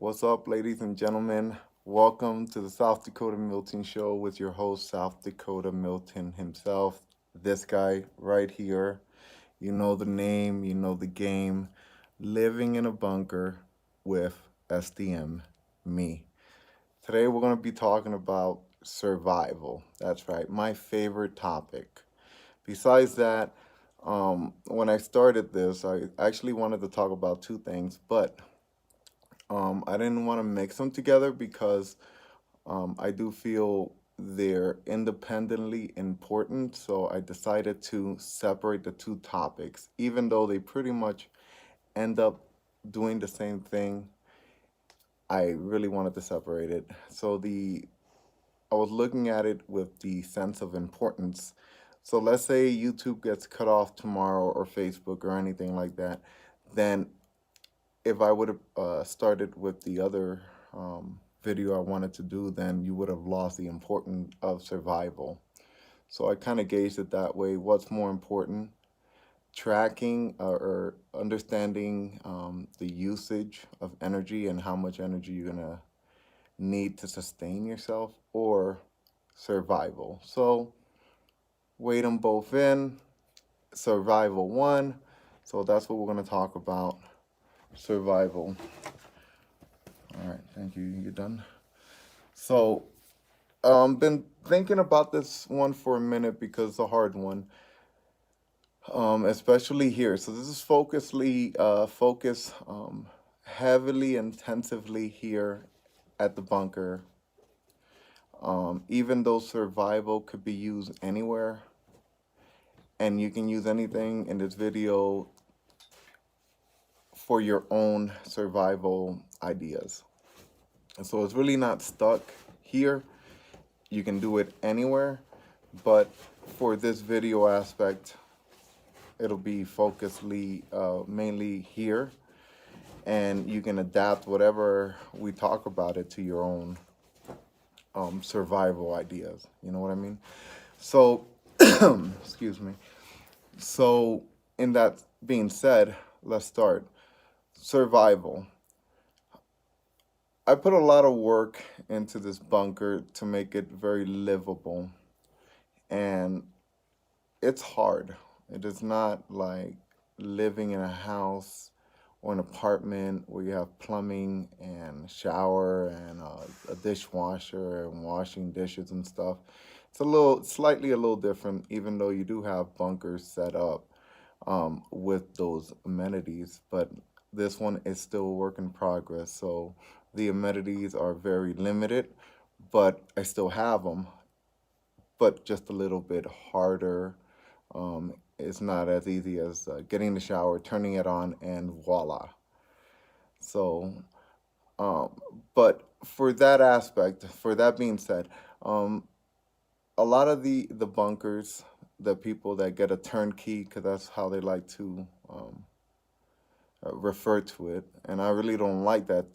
What's up, ladies and gentlemen? Welcome to the South Dakota Milton Show with your host, South Dakota Milton himself. This guy right here. You know the name, you know the game. Living in a bunker with SDM, me. Today we're going to be talking about survival. That's right, my favorite topic. Besides that, when I started this, I actually wanted to talk about two things, but I didn't want to mix them together because I do feel they're independently important. So I decided to separate the two topics, even though they pretty much end up doing the same thing. I really wanted to separate it. I was looking at it with the sense of importance. So let's say YouTube gets cut off tomorrow or Facebook or anything like that, then if I would have started with the other video I wanted to do, then you would have lost the importance of survival. So I kind of gauged it that way. What's more important? Tracking or understanding the usage of energy and how much energy you're going to need to sustain yourself, or survival. So weigh them both in. Survival one. So that's what we're going to talk about. Survival. All right, thank you. You done? So, been thinking about this one for a minute because it's a hard one, especially here. So this is focus heavily, intensively here at the bunker. Even though survival could be used anywhere, and you can use anything in this video for your own survival ideas. And so it's really not stuck here. You can do it anywhere, but for this video aspect, it'll be focusedly mainly here, and you can adapt whatever we talk about it to your own survival ideas. You know what I mean? So, excuse me. So, in that being said, let's start. Survival. I put a lot of work into this bunker to make it very livable, and it's hard. It is not like living in a house or an apartment where you have plumbing and shower and a dishwasher and washing dishes and stuff. It's slightly a little different, even though you do have bunkers set up with those amenities, but this one is still a work in progress. So the amenities are very limited, but I still have them, but just a little bit harder. It's not as easy as getting the shower, turning it on, and voila. So, but for that aspect, for that being said, a lot of the bunkers, the people that get a turnkey, because that's how they like to refer to it, and I really don't like that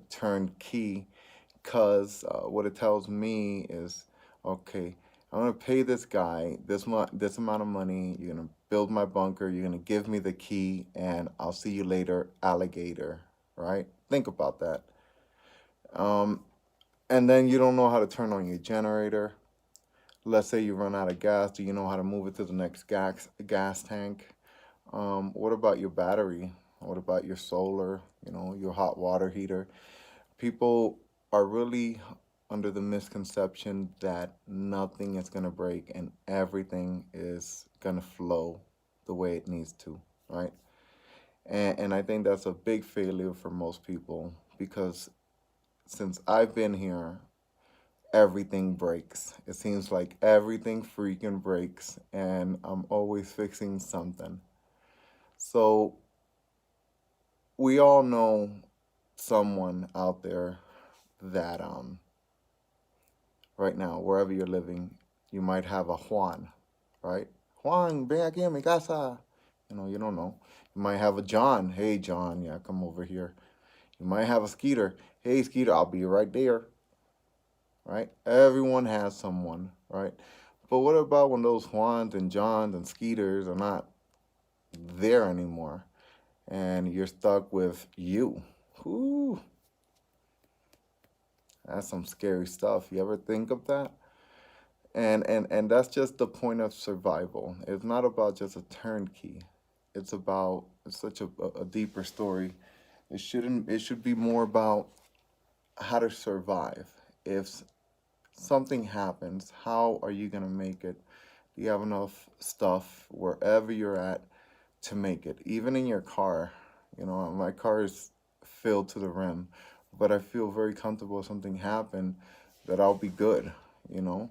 turnkey, because what it tells me is, okay, I'm gonna pay this guy this amount of money. You're gonna build my bunker. You're gonna give me the key, and I'll see you later, alligator. Right? Think about that. Um, and then you don't know how to turn on your generator. Let's say you run out of gas. Do you know how to move it to the next gas tank? What about your battery? What about your solar? You know, your hot water heater? People are really under the misconception that nothing is going to break and everything is going to flow the way it needs to, right? And I think that's a big failure for most people, because since I've been here, everything breaks. It seems like everything freaking breaks, and I'm always fixing something. So we all know someone out there that right now, wherever you're living, you might have a Juan, right? Juan, ven aquí a mi casa. You don't know. You might have a John. Hey, John, yeah, come over here. You might have a Skeeter. Hey, Skeeter, I'll be right there, right? Everyone has someone, right? But what about when those Juans and Johns and Skeeters are not there anymore, and you're stuck with you? Ooh, That's some scary stuff. You ever think of that? And that's just the point of survival. It's not about just a turnkey. It's such a deeper story. It should be more about how to survive. If something happens, how are you gonna make it? Do you have enough stuff wherever you're at to make it? Even in your car, my car is filled to the rim, but I feel very comfortable if something happened that I'll be good, you know?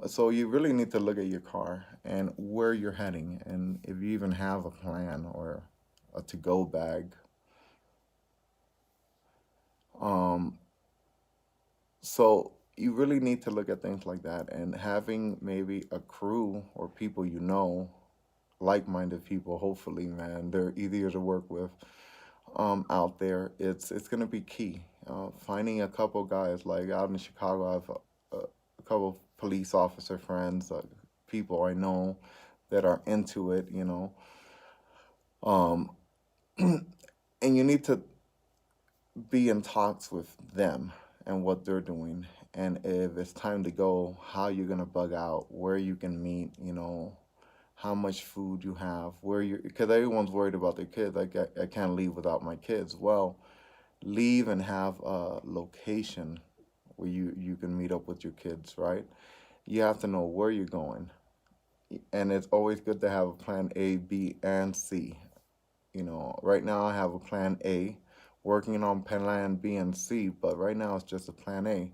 So you really need to look at your car and where you're heading, and if you even have a plan or a to-go bag. Um, so you really need to look at things like that, and having maybe a crew or people like-minded people. Hopefully, man, they're easier to work with out there. It's gonna be key. Finding a couple guys like out in Chicago, I have a couple police officer friends, people I know that are into it. Um, and you need to be in talks with them and what they're doing. And if it's time to go, how you're gonna bug out, where you can meet, how much food you have, where you, because everyone's worried about their kids. Like, I can't leave without my kids. Well, leave and have a location where you can meet up with your kids, right? You have to know where you're going. And it's always good to have a plan A, B, and C. Right now I have a plan A, working on plan B and C, but right now it's just a plan A.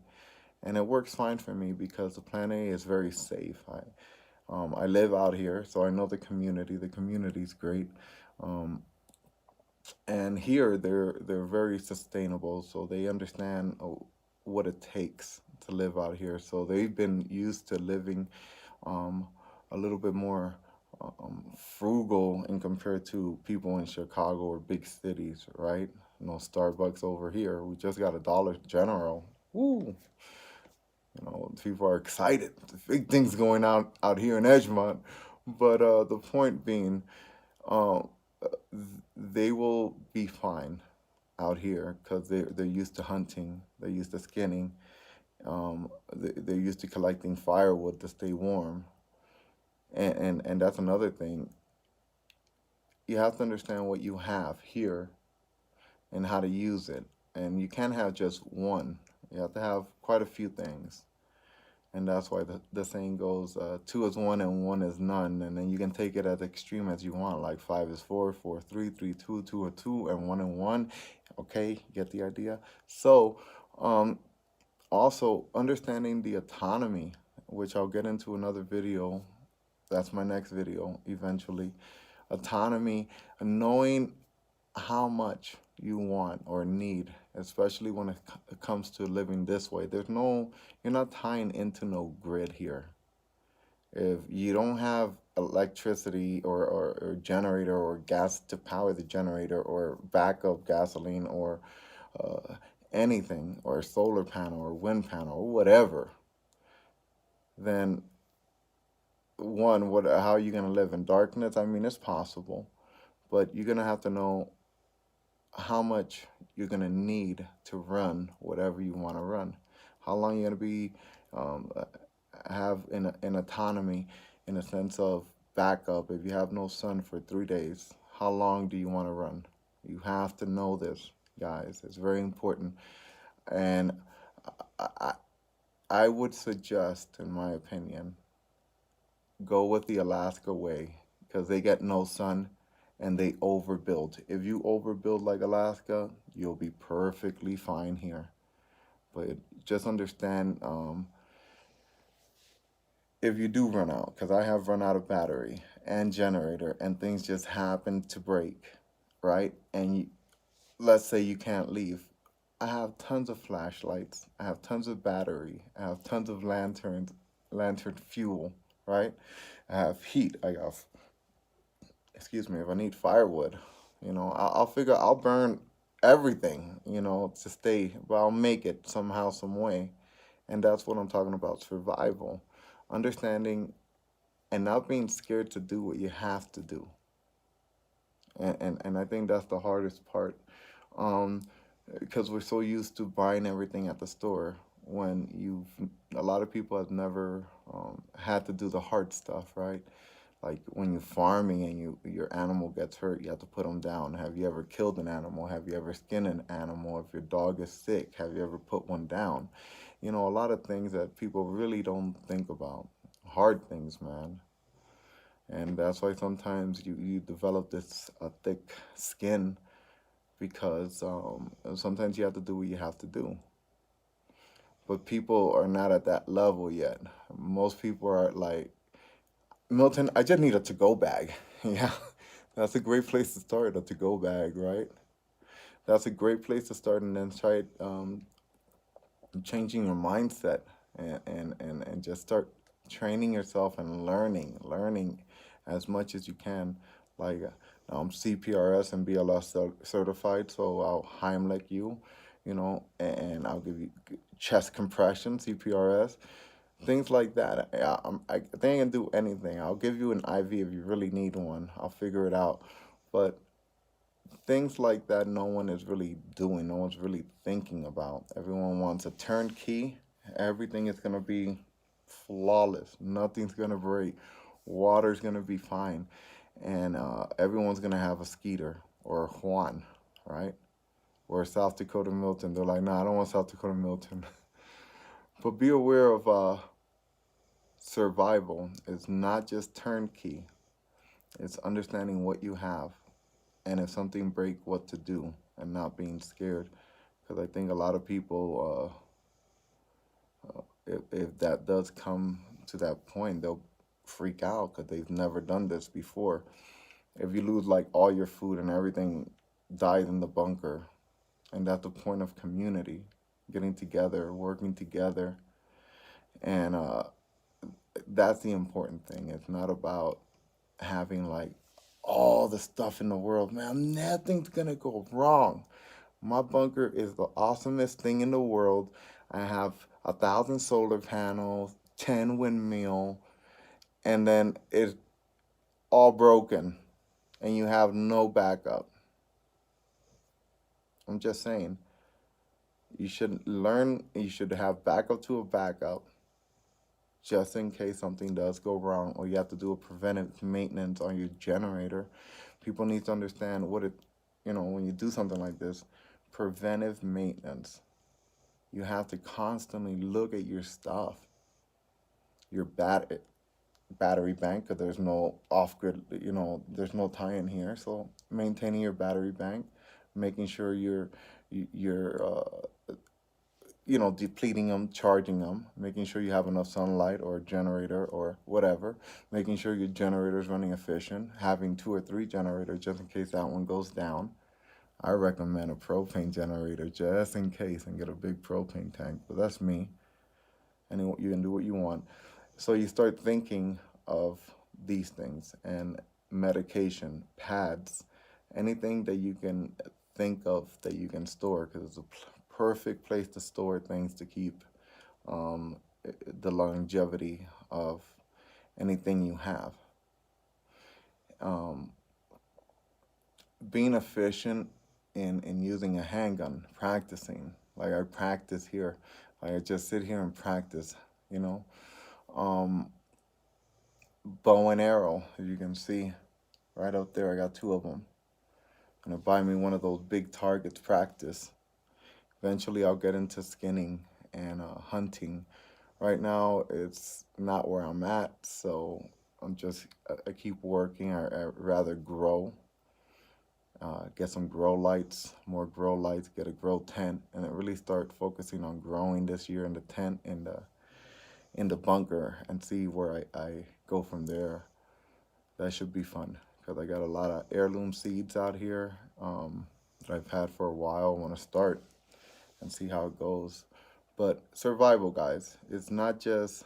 And it works fine for me because the plan A is very safe. I live out here, so I know the community. The community's great. Um, and here they're very sustainable, so they understand what it takes to live out here. So they've been used to living um, a little bit more frugal in compared to people in Chicago or big cities, right? Starbucks over here. We just got a Dollar General. Woo! People are excited. The big things going out here in Edgemont. But the point being, uh, they will be fine out here because they're used to hunting, they're used to skinning, they're used to collecting firewood to stay warm. And that's another thing. You have to understand what you have here and how to use it. And you can't have just one. You have to have quite a few things. And that's why the saying goes, two is one and one is none. And then you can take it as extreme as you want, like five is four, four, three, three, two, two, or two, and one. Okay, you get the idea? So, um, also understanding the autonomy, which I'll get into another video. That's my next video eventually. Autonomy, knowing how much you want or need, especially when it comes to living this way. You're not tying into no grid here. If you don't have electricity or generator or gas to power the generator or backup gasoline or uh, anything or solar panel or wind panel or whatever, then how are you going to live in darkness? I mean, it's possible, but you're going to have to know how much you're going to need to run whatever you want to run. How long you're going to be um, have an autonomy in a sense of backup. If you have no sun for 3 days, how long do you want to run? You have to know this, guys. It's very important. And I, I I would suggest, in my opinion, go with the Alaska way because they get no sun and they overbuild. If you overbuild like Alaska, you'll be perfectly fine here. But just understand, if you do run out, because I have run out of battery and generator and things just happen to break, right? And let's say you can't leave. I have tons of flashlights. I have tons of battery. I have tons of lantern fuel, right? I have heat. Excuse me, if I need firewood, I'll figure I'll burn everything, to stay, but I'll make it somehow, some way. And that's what I'm talking about, survival. Understanding and not being scared to do what you have to do. And I think that's the hardest part. Um, because we're so used to buying everything at the store when a lot of people have never had to do the hard stuff, right? Like when you're farming and your animal gets hurt, you have to put them down. Have you ever killed an animal? Have you ever skinned an animal? If your dog is sick, have you ever put one down? You know, a lot of things that people really don't think about. Hard things, man. And that's why sometimes you develop this thick skin because sometimes you have to do what you have to do. But people are not at that level yet. Most people are like, Milton, I just need a to go bag. Yeah, that's a great place to start, a to go bag, right? That's a great place to start and then try changing your mindset and just start training yourself and learning as much as you can. Like CPRS and BLS certified, so I'll Heimlich you, and I'll give you chest compression, CPRS, things like that. I think I can do anything. I'll give you an IV if you really need one. I'll figure it out. But things like that, no one is really doing. No one's really thinking about. Everyone wants a turnkey. Everything is going to be flawless. Nothing's going to break. Water's going to be fine. And everyone's going to have a Skeeter or a Juan, right? Or a South Dakota Milton. They're like, no, I don't want South Dakota Milton. But be aware of survival. It's not just turnkey. It's understanding what you have, and if something break, what to do, and not being scared. Because I think a lot of people, if that does come to that point, they'll freak out because they've never done this before. If you lose like all your food and everything dies in the bunker, and that's the point of community, getting together, working together, and that's the important thing. It's not about having like all the stuff in the world, man. Nothing's gonna go wrong. My bunker is the awesomest thing in the world. I have 1,000 solar panels, 10 windmill, and then it's all broken, and you have no backup. I'm just saying, you should learn. You should have backup to a backup, just in case something does go wrong, or you have to do a preventive maintenance on your generator. People need to understand what it, when you do something like this, preventive maintenance. You have to constantly look at your stuff, your battery bank, because there's no off grid, there's no tie in here. So maintaining your battery bank, making sure you're depleting them, charging them, making sure you have enough sunlight or a generator or whatever, making sure your generator is running efficient, having 2 or 3 generators just in case that one goes down. I recommend a propane generator just in case and get a big propane tank, but that's me. And you can do what you want. So you start thinking of these things and medication, pads, anything that you can think of that you can store, because it's a perfect place to store things to keep um, the longevity of anything you have. Um, Being efficient in using a handgun, practicing. Like I practice here. Like I just sit here and practice, you know. Um, Bow and arrow, as you can see right out there, I got 2 of them. I'm gonna buy me one of those big targets, practice. Eventually I'll get into skinning and hunting. Right now it's not where I'm at, so I keep working. I rather grow. Get some grow lights, more grow lights, get a grow tent, and then really start focusing on growing this year in the tent, in the bunker, and see where I go from there. That should be fun because I got a lot of heirloom seeds out here that I've had for a while. I want to start and see how it goes. But survival, guys, it's not just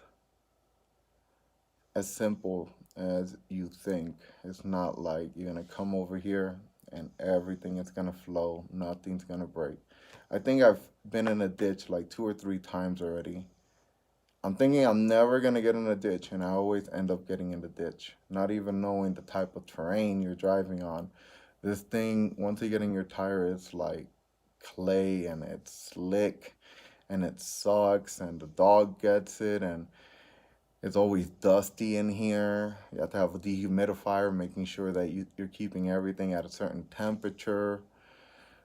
as simple as you think. It's not like you're going to come over here and everything is going to flow, nothing's going to break. I think I've been in a ditch like 2 or 3 times already. I'm thinking I'm never going to get in a ditch, and I always end up getting in the ditch, not even knowing the type of terrain you're driving on. This thing, once you get in your tire, it's like clay and it's slick and it sucks and the dog gets it and it's always dusty in here. You have to have a dehumidifier, making sure that you're keeping everything at a certain temperature.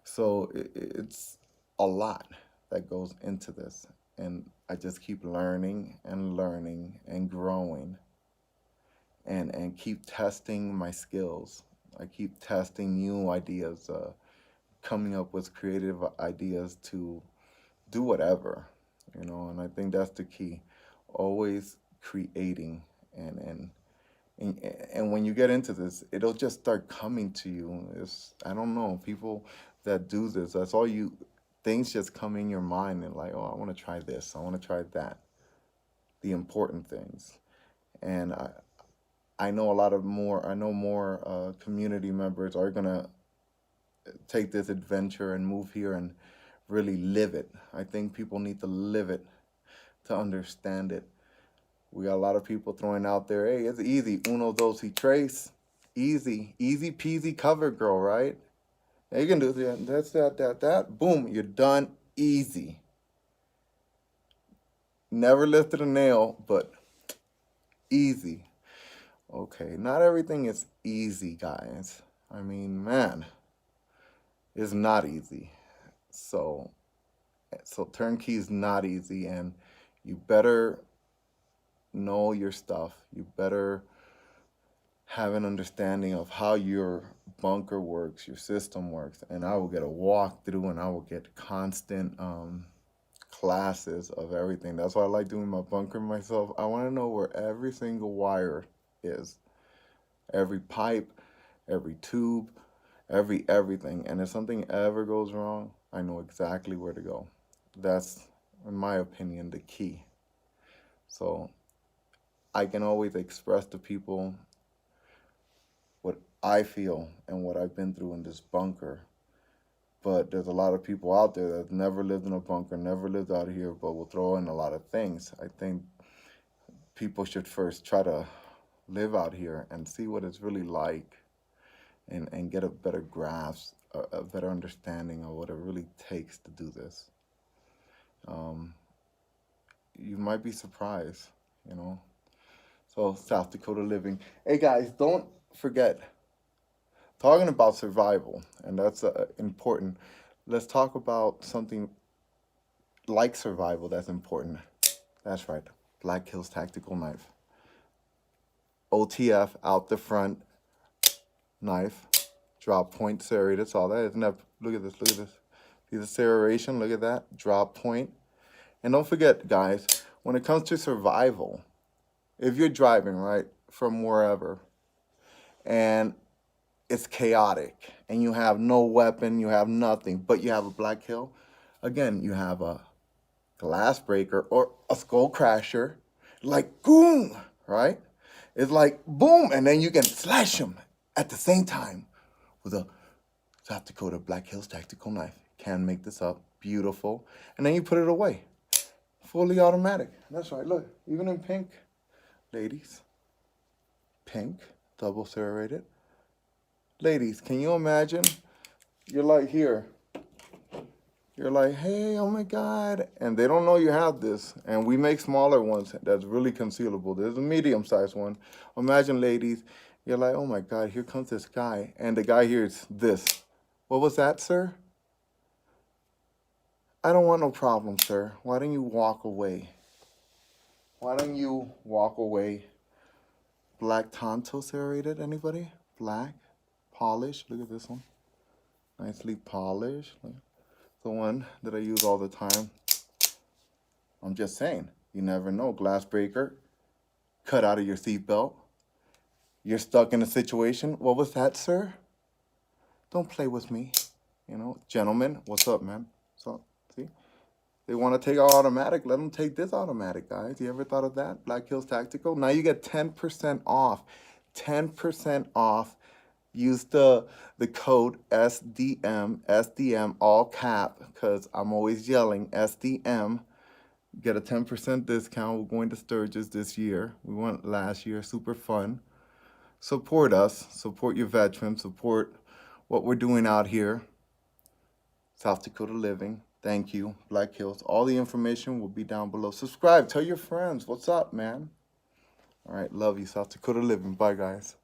So it's a lot that goes into this. And I just keep learning and learning and growing and keep testing my skills. I keep testing new ideas, coming up with creative ideas to do whatever, and I think that's the key. Always creating and when you get into this, it'll just start coming to you. I don't know, people that do this, that's all you, things just come in your mind and like, oh, I want to try this, I want to try that, the important things. And I know I know more community members are gonna take this adventure and move here and really live it. I think people need to live it to understand it. We got a lot of people throwing out there, hey, it's easy, uno, dos, y tres. Easy, easy peasy cover girl, right? And you can do that, that. Boom, you're done, easy. Never lifted a nail, but easy. Okay, not everything is easy, guys. I mean, man, it's not easy. So turnkey is not easy, and you better know your stuff. You better have an understanding of how your bunker works, your system works. And I will get a walkthrough and I will get constant classes of everything. That's why I like doing my bunker myself. I want to know where every single wire is, every pipe, every tube, everything. And if something ever goes wrong, I know exactly where to go. That's, in my opinion, the key. So I can always express to people what I feel and what I've been through in this bunker. But there's a lot of people out there that never lived in a bunker, never lived out here, but will throw in a lot of things. I think people should first try to live out here and see what it's really like and get a better grasp, a better understanding of what it really takes to do this. You might be surprised, So South Dakota living. Hey guys, don't forget, talking about survival, and that's important. Let's talk about something like survival that's important. That's right, Black Hills Tactical Knife. OTF, out the front knife, drop point serrated. That's all that is. Look at this, See the serration, look at that, drop point. And don't forget, guys, when it comes to survival, if you're driving, right, from wherever, and it's chaotic, and you have no weapon, you have nothing, but you have a Black Hill, again, you have a glass breaker or a skull crasher, like boom, right? It's like boom, and then you can slash them at the same time with a South Dakota Black Hills Tactical Knife. Can't make this up. Beautiful. And then you put it away. Fully automatic. That's right. Look, even in pink, ladies. Pink, double serrated. Ladies, can you imagine? You're like here. You're like, hey, oh my God. And they don't know you have this. And we make smaller ones that's really concealable. There's a medium-sized one. Imagine, ladies, you're like, oh my God, here comes this guy. And the guy here is this. What was that, sir? I don't want no problem, sir. Why don't you walk away? Why don't you walk away? Black Tonto serrated, anybody? Black, polished, look at this one. Nicely polished. The one that I use all the time. I'm just saying, you never know. Glass breaker, cut out of your seatbelt. You're stuck in a situation. What was that, sir? Don't play with me. Gentlemen, what's up, man? So, see? They want to take our automatic. Let them take this automatic, guys. You ever thought of that? Black Hills Tactical. Now you get 10% off. 10% off. Use the code SDM, all cap, because I'm always yelling SDM. Get a 10% discount. We're going to Sturgis this year. We went last year. Super fun. Support us. Support your veterans. Support what we're doing out here. South Dakota Living. Thank you, Black Hills. All the information will be down below. Subscribe. Tell your friends. What's up, man? All right. Love you, South Dakota Living. Bye, guys.